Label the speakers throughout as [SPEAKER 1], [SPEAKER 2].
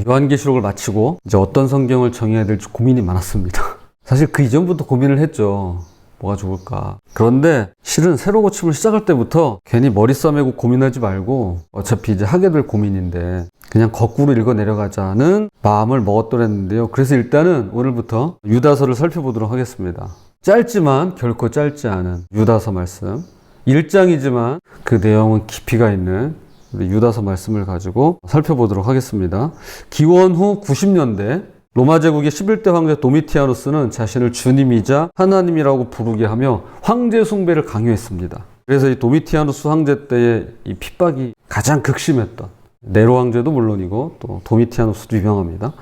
[SPEAKER 1] 요한계시록을 마치고 이제 어떤 성경을 정해야 될지 고민이 많았습니다. 사실 그 이전부터 고민을 했죠. 뭐가 좋을까. 그런데 실은 새로 고침을 시작할 때부터 괜히 머리 싸매고 고민하지 말고 어차피 이제 하게 될 고민인데 그냥 거꾸로 읽어 내려가자는 마음을 먹었더랬는데요. 그래서 일단은 오늘부터 유다서를 살펴보도록 하겠습니다. 짧지만 결코 짧지 않은 유다서 말씀. 1장이지만 그 내용은 깊이가 있는 우리 유다서 말씀을 가지고 살펴보도록 하겠습니다. 기원 후 90년대 로마 제국의 11대 황제 도미티아누스는 자신을 주님이자 하나님이라고 부르게 하며 황제 숭배를 강요했습니다. 그래서 이 도미티아누스 황제 때의 이 핍박이 가장 극심했던 네로 황제도 물론이고 또 도미티아누스도 유명합니다.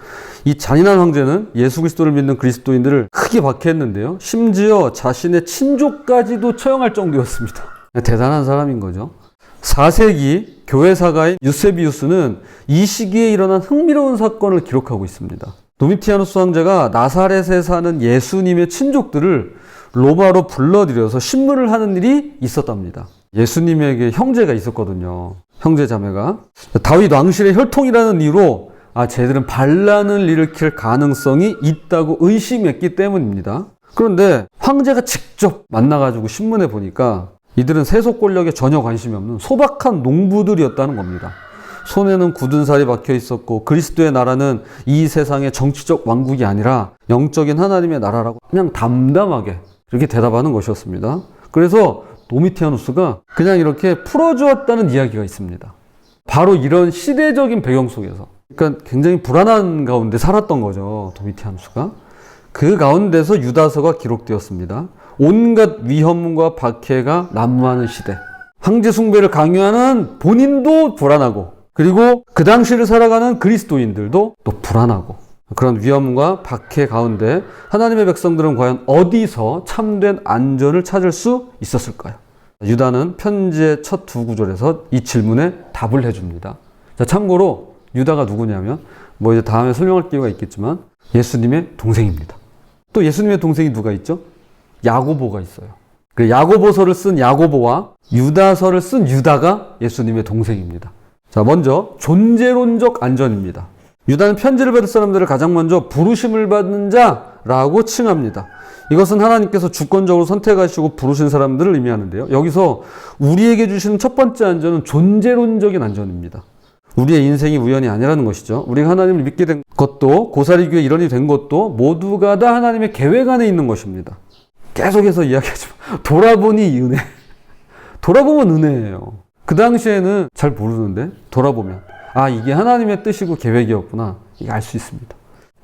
[SPEAKER 1] 이 잔인한 황제는 예수 그리스도를 믿는 그리스도인들을 크게 박해했는데요. 심지어 자신의 친족까지도 처형할 정도였습니다. 대단한 사람인 거죠. 4세기 교회 사가인 유세비우스는 이 시기에 일어난 흥미로운 사건을 기록하고 있습니다. 도미티아누스 황제가 나사렛에 사는 예수님의 친족들을 로마로 불러들여서 신문을 하는 일이 있었답니다. 예수님에게 형제가 있었거든요. 형제 자매가. 다윗 왕실의 혈통이라는 이유로 쟤들은 반란을 일으킬 가능성이 있다고 의심했기 때문입니다. 그런데 황제가 직접 만나가지고 신문에 보니까 이들은 세속 권력에 전혀 관심이 없는 소박한 농부들이었다는 겁니다. 손에는 굳은 살이 박혀 있었고 그리스도의 나라는 이 세상의 정치적 왕국이 아니라 영적인 하나님의 나라라고 그냥 담담하게 이렇게 대답하는 것이었습니다. 그래서 도미티아누스가 그냥 이렇게 풀어주었다는 이야기가 있습니다. 바로 이런 시대적인 배경 속에서 그러니까 굉장히 불안한 가운데 살았던 거죠. 도미티아누스가. 그 가운데서 유다서가 기록되었습니다. 온갖 위험과 박해가 난무하는 시대. 황제 숭배를 강요하는 본인도 불안하고 그리고 그 당시를 살아가는 그리스도인들도 또 불안하고 그런 위험과 박해 가운데 하나님의 백성들은 과연 어디서 참된 안전을 찾을 수 있었을까요? 유다는 편지의 첫 두 구절에서 이 질문에 답을 해줍니다. 자, 참고로 유다가 누구냐면 이제 다음에 설명할 기회가 있겠지만 예수님의 동생입니다. 또 예수님의 동생이 누가 있죠? 야고보가 있어요. 그 야고보서를 쓴 야고보와 유다서를 쓴 유다가 예수님의 동생입니다. 자, 먼저 존재론적 안전입니다. 유다는 편지를 받을 사람들을 가장 먼저 부르심을 받는 자라고 칭합니다. 이것은 하나님께서 주권적으로 선택하시고 부르신 사람들을 의미하는데요. 여기서 우리에게 주시는 첫 번째 안전은 존재론적인 안전입니다. 우리의 인생이 우연이 아니라는 것이죠. 우리가 하나님을 믿게 된 것도 고사리교회 일원이 된 것도 모두가 다 하나님의 계획 안에 있는 것입니다. 계속해서 이야기하지만 돌아보니 은혜. 돌아보면 은혜예요. 그 당시에는 잘 모르는데 돌아보면 이게 하나님의 뜻이고 계획이었구나 이게 알 수 있습니다.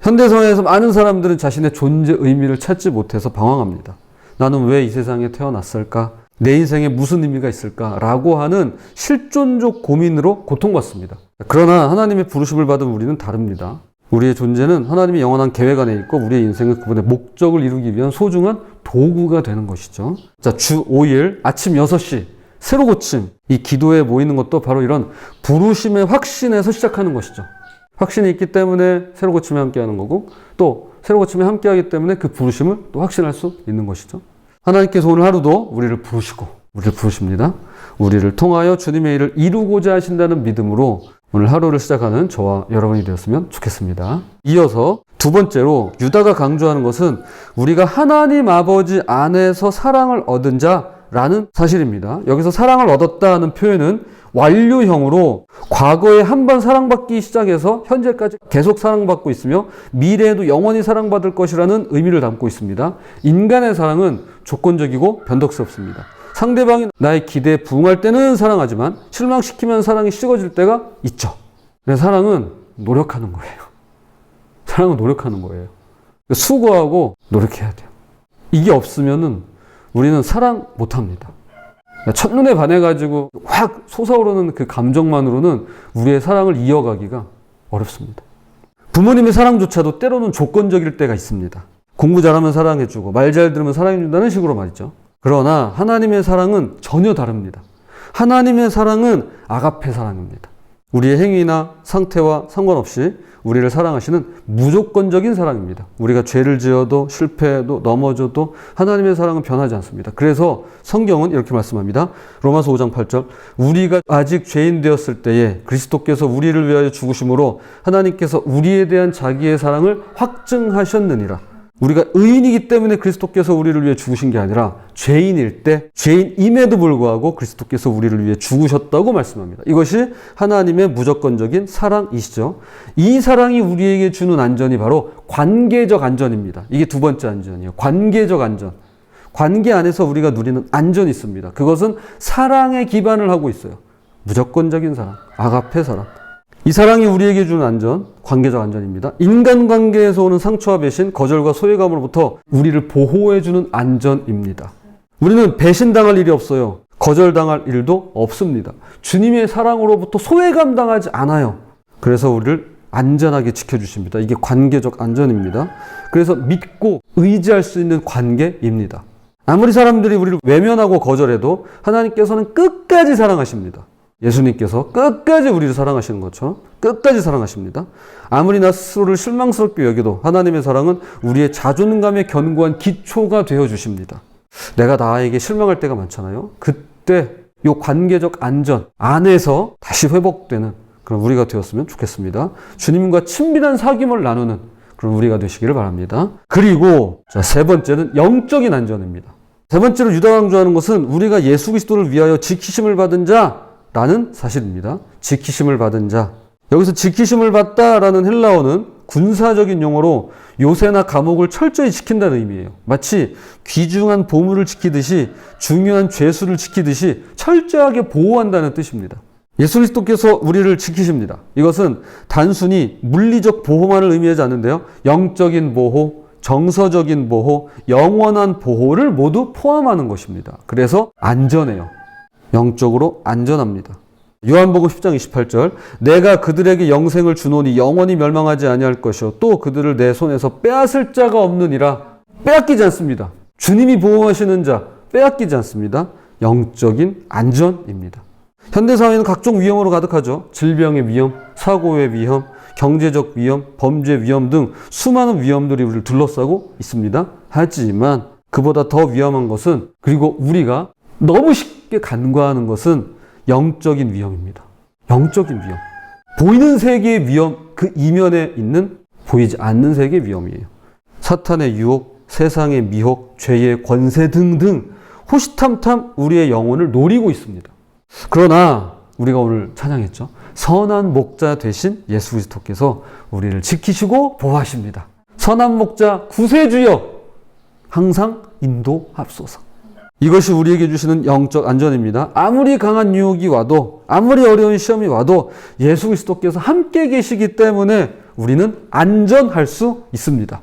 [SPEAKER 1] 현대사회에서 많은 사람들은 자신의 존재 의미를 찾지 못해서 방황합니다. 나는 왜 이 세상에 태어났을까? 내 인생에 무슨 의미가 있을까? 라고 하는 실존적 고민으로 고통받습니다. 그러나 하나님의 부르심을 받은 우리는 다릅니다. 우리의 존재는 하나님의 영원한 계획 안에 있고 우리의 인생은 그분의 목적을 이루기 위한 소중한 도구가 되는 것이죠. 자, 주 5일 아침 6시 새로 고침, 이 기도에 모이는 것도 바로 이런 부르심의 확신에서 시작하는 것이죠. 확신이 있기 때문에 새로 고침에 함께하는 거고 또 새로 고침에 함께하기 때문에 그 부르심을 또 확신할 수 있는 것이죠. 하나님께서 오늘 하루도 우리를 부르십니다. 우리를 통하여 주님의 일을 이루고자 하신다는 믿음으로 오늘 하루를 시작하는 저와 여러분이 되었으면 좋겠습니다. 이어서 두 번째로 유다가 강조하는 것은 우리가 하나님 아버지 안에서 사랑을 얻은 자라는 사실입니다. 여기서 사랑을 얻었다는 표현은 완료형으로 과거에 한 번 사랑받기 시작해서 현재까지 계속 사랑받고 있으며 미래에도 영원히 사랑받을 것이라는 의미를 담고 있습니다. 인간의 사랑은 조건적이고 변덕스럽습니다. 상대방이 나의 기대에 부응할 때는 사랑하지만 실망시키면 사랑이 식어질 때가 있죠. 그래서 사랑은 노력하는 거예요. 사랑은 노력하는 거예요. 수고하고 노력해야 돼요. 이게 없으면은 우리는 사랑 못합니다. 첫눈에 반해가지고 확 솟아오르는 그 감정만으로는 우리의 사랑을 이어가기가 어렵습니다. 부모님의 사랑조차도 때로는 조건적일 때가 있습니다. 공부 잘하면 사랑해주고 말 잘 들으면 사랑해준다는 식으로 말이죠. 그러나 하나님의 사랑은 전혀 다릅니다. 하나님의 사랑은 아가페 사랑입니다. 우리의 행위나 상태와 상관없이 우리를 사랑하시는 무조건적인 사랑입니다. 우리가 죄를 지어도 실패해도 넘어져도 하나님의 사랑은 변하지 않습니다. 그래서 성경은 이렇게 말씀합니다. 로마서 5장 8절 우리가 아직 죄인 되었을 때에 그리스도께서 우리를 위하여 죽으심으로 하나님께서 우리에 대한 자기의 사랑을 확증하셨느니라. 우리가 의인이기 때문에 그리스도께서 우리를 위해 죽으신 게 아니라 죄인일 때 죄인임에도 불구하고 그리스도께서 우리를 위해 죽으셨다고 말씀합니다. 이것이 하나님의 무조건적인 사랑이시죠. 이 사랑이 우리에게 주는 안전이 바로 관계적 안전입니다. 이게 두 번째 안전이에요. 관계적 안전. 관계 안에서 우리가 누리는 안전이 있습니다. 그것은 사랑에 기반을 하고 있어요. 무조건적인 사랑, 아가페 사랑. 이 사랑이 우리에게 주는 안전, 관계적 안전입니다. 인간관계에서 오는 상처와 배신, 거절과 소외감으로부터 우리를 보호해주는 안전입니다. 우리는 배신당할 일이 없어요. 거절당할 일도 없습니다. 주님의 사랑으로부터 소외감 당하지 않아요. 그래서 우리를 안전하게 지켜주십니다. 이게 관계적 안전입니다. 그래서 믿고 의지할 수 있는 관계입니다. 아무리 사람들이 우리를 외면하고 거절해도 하나님께서는 끝까지 사랑하십니다. 예수님께서 끝까지 우리를 사랑하시는 것처럼 끝까지 사랑하십니다. 아무리 나 스스로를 실망스럽게 여겨도 하나님의 사랑은 우리의 자존감에 견고한 기초가 되어주십니다. 내가 나에게 실망할 때가 많잖아요. 그때 이 관계적 안전 안에서 다시 회복되는 그런 우리가 되었으면 좋겠습니다. 주님과 친밀한 사귐을 나누는 그런 우리가 되시기를 바랍니다. 그리고 세 번째는 영적인 안전입니다. 세 번째로 유다 강조하는 것은 우리가 예수 그리스도를 위하여 지키심을 받은 자라는 사실입니다. 지키심을 받은 자. 여기서 지키심을 받다라는 헬라어는 군사적인 용어로 요새나 감옥을 철저히 지킨다는 의미예요. 마치 귀중한 보물을 지키듯이 중요한 죄수를 지키듯이 철저하게 보호한다는 뜻입니다. 예수 그리스도께서 우리를 지키십니다. 이것은 단순히 물리적 보호만을 의미하지 않는데요. 영적인 보호, 정서적인 보호, 영원한 보호를 모두 포함하는 것입니다. 그래서 안전해요. 영적으로 안전합니다. 요한복음 10장 28절 내가 그들에게 영생을 주노니 영원히 멸망하지 아니할 것이요 또 그들을 내 손에서 빼앗을 자가 없느니라. 빼앗기지 않습니다. 주님이 보호하시는 자 빼앗기지 않습니다. 영적인 안전입니다. 현대사회는 각종 위험으로 가득하죠. 질병의 위험, 사고의 위험, 경제적 위험, 범죄 위험 등 수많은 위험들이 우리를 둘러싸고 있습니다. 하지만 그보다 더 위험한 것은 그리고 우리가 너무 쉽게 간과하는 것은 영적인 위험입니다. 영적인 위험. 보이는 세계의 위험, 그 이면에 있는 보이지 않는 세계의 위험이에요. 사탄의 유혹, 세상의 미혹, 죄의 권세 등등 호시탐탐 우리의 영혼을 노리고 있습니다. 그러나 우리가 오늘 찬양했죠. 선한 목자 되신 예수 그리스도께서 우리를 지키시고 보호하십니다. 선한 목자 구세주여 항상 인도하소서. 이것이 우리에게 주시는 영적 안전입니다. 아무리 강한 유혹이 와도 아무리 어려운 시험이 와도 예수 그리스도께서 함께 계시기 때문에 우리는 안전할 수 있습니다.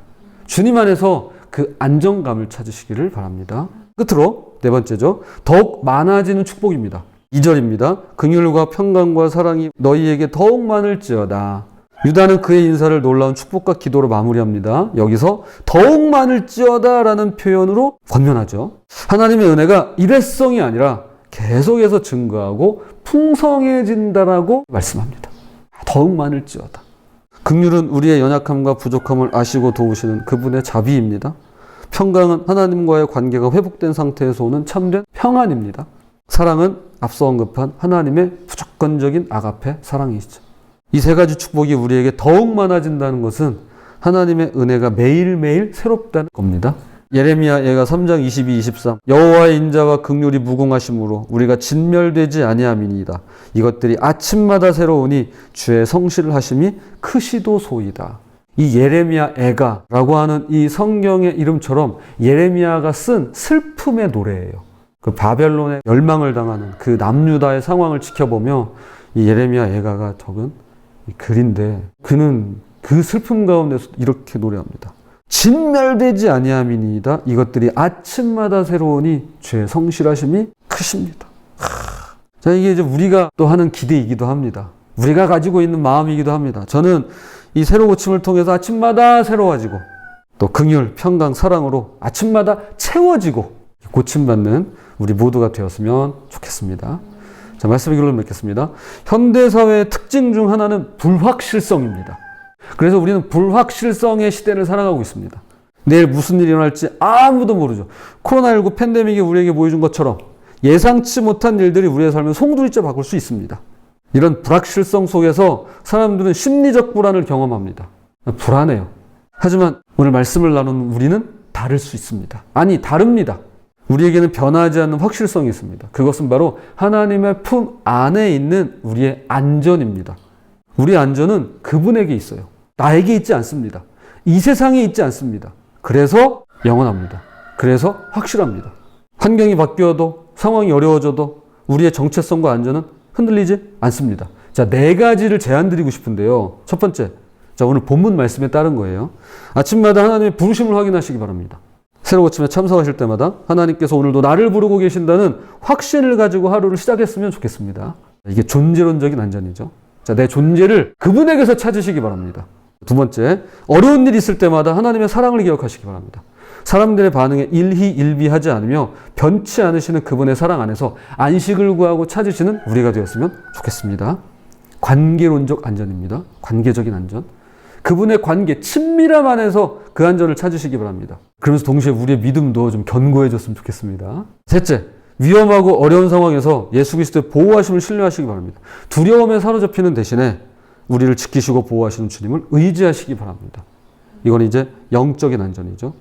[SPEAKER 1] 주님 안에서 그 안정감을 찾으시기를 바랍니다. 끝으로 네 번째죠. 더욱 많아지는 축복입니다. 2절입니다. 긍휼과 평강과 사랑이 너희에게 더욱 많을지어다. 유다는 그의 인사를 놀라운 축복과 기도로 마무리합니다. 여기서 더욱 많을지어다 라는 표현으로 권면하죠. 하나님의 은혜가 일회성이 아니라 계속해서 증거하고 풍성해진다라고 말씀합니다. 더욱 많을지어다. 긍휼은 우리의 연약함과 부족함을 아시고 도우시는 그분의 자비입니다. 평강은 하나님과의 관계가 회복된 상태에서 오는 참된 평안입니다. 사랑은 앞서 언급한 하나님의 무조건적인 아가페 사랑이시죠. 이 세 가지 축복이 우리에게 더욱 많아진다는 것은 하나님의 은혜가 매일매일 새롭다는 겁니다. 예레미야 예가 3장 22, 23 여호와의 인자와 긍휼이 무궁하심으로 우리가 진멸되지 아니함이니이다. 이것들이 아침마다 새로우니 주의 성실을 하심이 크시도소이다. 이 예레미야 애가라고 하는 이 성경의 이름처럼 예레미야가 쓴 슬픔의 노래예요. 그 바벨론의 멸망을 당하는 그 남유다의 상황을 지켜보며 이 예레미야 애가가 적은 이 글인데 그는 그 슬픔 가운데서 이렇게 노래합니다. 진멸되지 아니함이니이다. 이것들이 아침마다 새로우니 주의 성실하심이 크십니다. 자, 이게 이제 우리가 또 하는 기대이기도 합니다. 우리가 가지고 있는 마음이기도 합니다. 저는 이 새로 고침을 통해서 아침마다 새로워지고 또 긍휼, 평강, 사랑으로 아침마다 채워지고 고침받는 우리 모두가 되었으면 좋겠습니다. 자, 말씀의 결론 맺겠습니다. 현대사회의 특징 중 하나는 불확실성입니다. 그래서 우리는 불확실성의 시대를 살아가고 있습니다. 내일 무슨 일이 일어날지 아무도 모르죠. 코로나19 팬데믹이 우리에게 보여준 것처럼 예상치 못한 일들이 우리의 삶을 송두리째 바꿀 수 있습니다. 이런 불확실성 속에서 사람들은 심리적 불안을 경험합니다. 불안해요. 하지만 오늘 말씀을 나누는 우리는 다를 수 있습니다. 아니, 다릅니다. 우리에게는 변하지 않는 확실성이 있습니다. 그것은 바로 하나님의 품 안에 있는 우리의 안전입니다. 우리의 안전은 그분에게 있어요. 나에게 있지 않습니다. 이 세상에 있지 않습니다. 그래서 영원합니다. 그래서 확실합니다. 환경이 바뀌어도 상황이 어려워져도 우리의 정체성과 안전은 흔들리지 않습니다. 자, 4가지를 제안드리고 싶은데요. 첫 번째, 자, 오늘 본문 말씀에 따른 거예요. 아침마다 하나님의 부르심을 확인하시기 바랍니다. 새로 고침에 참석하실 때마다 하나님께서 오늘도 나를 부르고 계신다는 확신을 가지고 하루를 시작했으면 좋겠습니다. 이게 존재론적인 안전이죠. 자, 내 존재를 그분에게서 찾으시기 바랍니다. 두 번째, 어려운 일이 있을 때마다 하나님의 사랑을 기억하시기 바랍니다. 사람들의 반응에 일희일비하지 않으며 변치 않으시는 그분의 사랑 안에서 안식을 구하고 찾으시는 우리가 되었으면 좋겠습니다. 관계론적 안전입니다. 관계적인 안전. 그분의 관계, 친밀함 안에서 그 안전을 찾으시기 바랍니다. 그러면서 동시에 우리의 믿음도 좀 견고해졌으면 좋겠습니다. 셋째, 위험하고 어려운 상황에서 예수 그리스도의 보호하심을 신뢰하시기 바랍니다. 두려움에 사로잡히는 대신에 우리를 지키시고 보호하시는 주님을 의지하시기 바랍니다. 이건 이제 영적인 안전이죠.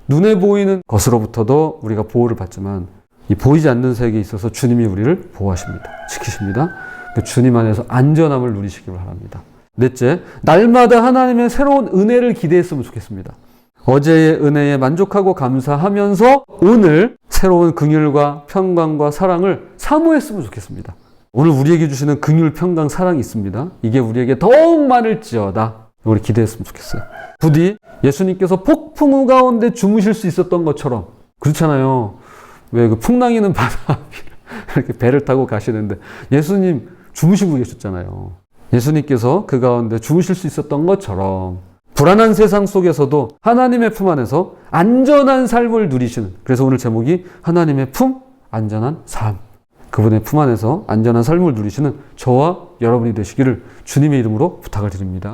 [SPEAKER 1] 눈에 보이는 것으로부터도 우리가 보호를 받지만 이 보이지 않는 세계에 있어서 주님이 우리를 보호하십니다. 지키십니다. 그 주님 안에서 안전함을 누리시기 바랍니다. 넷째, 날마다 하나님의 새로운 은혜를 기대했으면 좋겠습니다. 어제의 은혜에 만족하고 감사하면서 오늘 새로운 긍휼과 평강과 사랑을 사모했으면 좋겠습니다. 오늘 우리에게 주시는 긍휼, 평강, 사랑이 있습니다. 이게 우리에게 더욱 많을지어다. 우리 기대했으면 좋겠어요. 부디 예수님께서 폭풍우 가운데 주무실 수 있었던 것처럼, 그렇잖아요. 왜 그 풍랑이는 바다 이렇게 배를 타고 가시는데 예수님 주무시고 계셨잖아요. 예수님께서 그 가운데 주무실 수 있었던 것처럼 불안한 세상 속에서도 하나님의 품 안에서 안전한 삶을 누리시는, 그래서 오늘 제목이 하나님의 품, 안전한 삶. 그분의 품 안에서 안전한 삶을 누리시는 저와 여러분이 되시기를 주님의 이름으로 부탁을 드립니다.